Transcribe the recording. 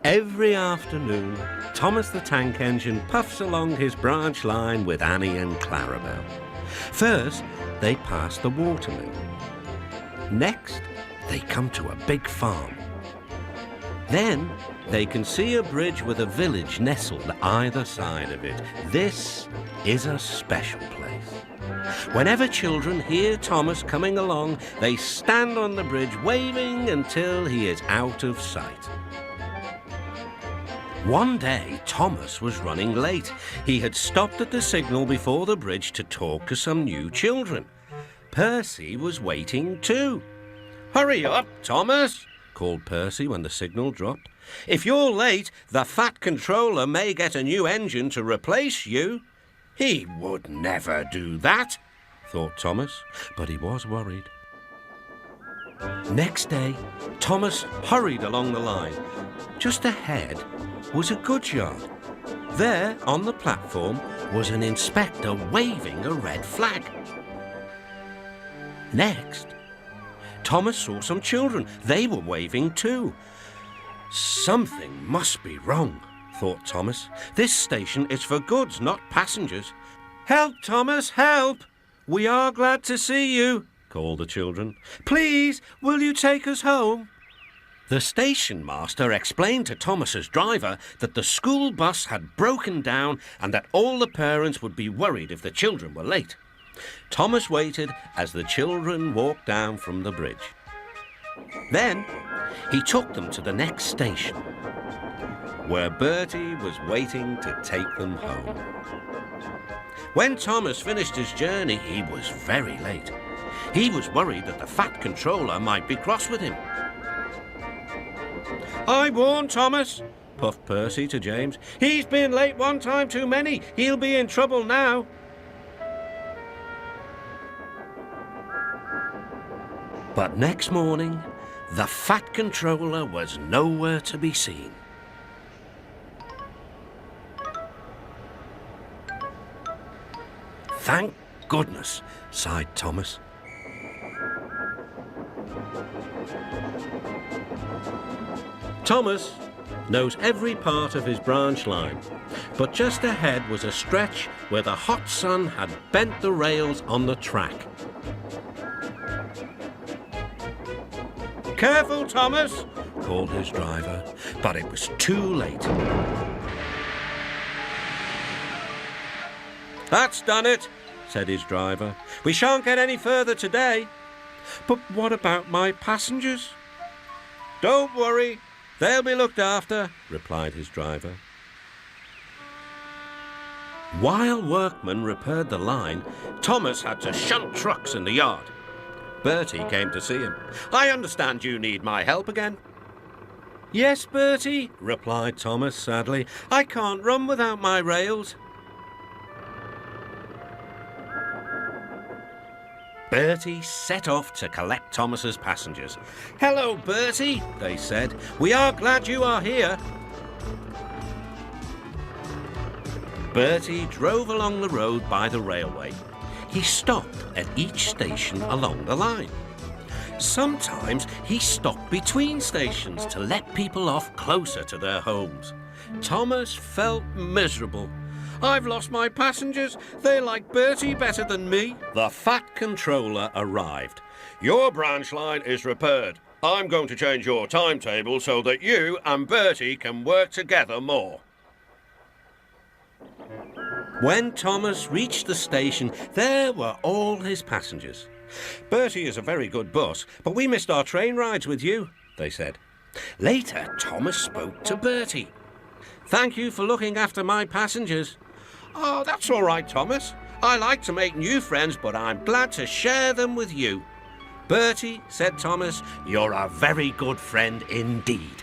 Every afternoon, Thomas the tank engine puffs along his branch line with Annie and Clarabel. First, they pass the watermill. Next, they come to a big farm. Then, they can see a bridge with a village nestled either side of it. This is a special place. Whenever children hear Thomas coming along, they stand on the bridge waving until he is out of sight. One day, Thomas was running late. He had stopped at the signal before the bridge to talk to some new children. Percy was waiting too. "Hurry up, Thomas," called Percy when the signal dropped. "If you're late, the fat controller may get a new engine to replace you." He would never do that, thought Thomas, but he was worried. Next day, Thomas hurried along the line. Just ahead was a goods yard. There, on the platform, was an inspector waving a red flag. Next, Thomas saw some children. They were waving too. Something must be wrong, thought Thomas. This station is for goods, not passengers. "Help, Thomas, help! We are glad to see you," called the children. "Please, will you take us home?" The station master explained to Thomas's driver that the school bus had broken down and that all the parents would be worried if the children were late. Thomas waited as the children walked down from the bridge. Then he took them to the next station, where Bertie was waiting to take them home. When Thomas finished his journey, he was very late. He was worried that the fat controller might be cross with him. "I warned Thomas," puffed Percy to James. "He's been late one time too many. He'll be in trouble now." But next morning, the fat controller was nowhere to be seen. "Thank goodness," sighed Thomas. Thomas knows every part of his branch line, but just ahead was a stretch where the hot sun had bent the rails on the track. "Careful, Thomas," called his driver, but it was too late. "That's done it," said his driver. "We shan't get any further today." "But what about my passengers?" "Don't worry. They'll be looked after," replied his driver. While workmen repaired the line, Thomas had to shunt trucks in the yard. Bertie came to see him. "I understand you need my help again." "Yes, Bertie," replied Thomas sadly. "I can't run without my rails." Bertie set off to collect Thomas's passengers. "Hello, Bertie," they said. "We are glad you are here." Bertie drove along the road by the railway. He stopped at each station along the line. Sometimes he stopped between stations to let people off closer to their homes. Thomas felt miserable. "I've lost my passengers. They like Bertie better than me." The fat controller arrived. "Your branch line is repaired. I'm going to change your timetable so that you and Bertie can work together more." When Thomas reached the station, there were all his passengers. "Bertie is a very good bus, but we missed our train rides with you," they said. Later, Thomas spoke to Bertie. "Thank you for looking after my passengers." "Oh, that's all right, Thomas. I like to make new friends, but I'm glad to share them with you." "Bertie," said Thomas, "you're a very good friend indeed."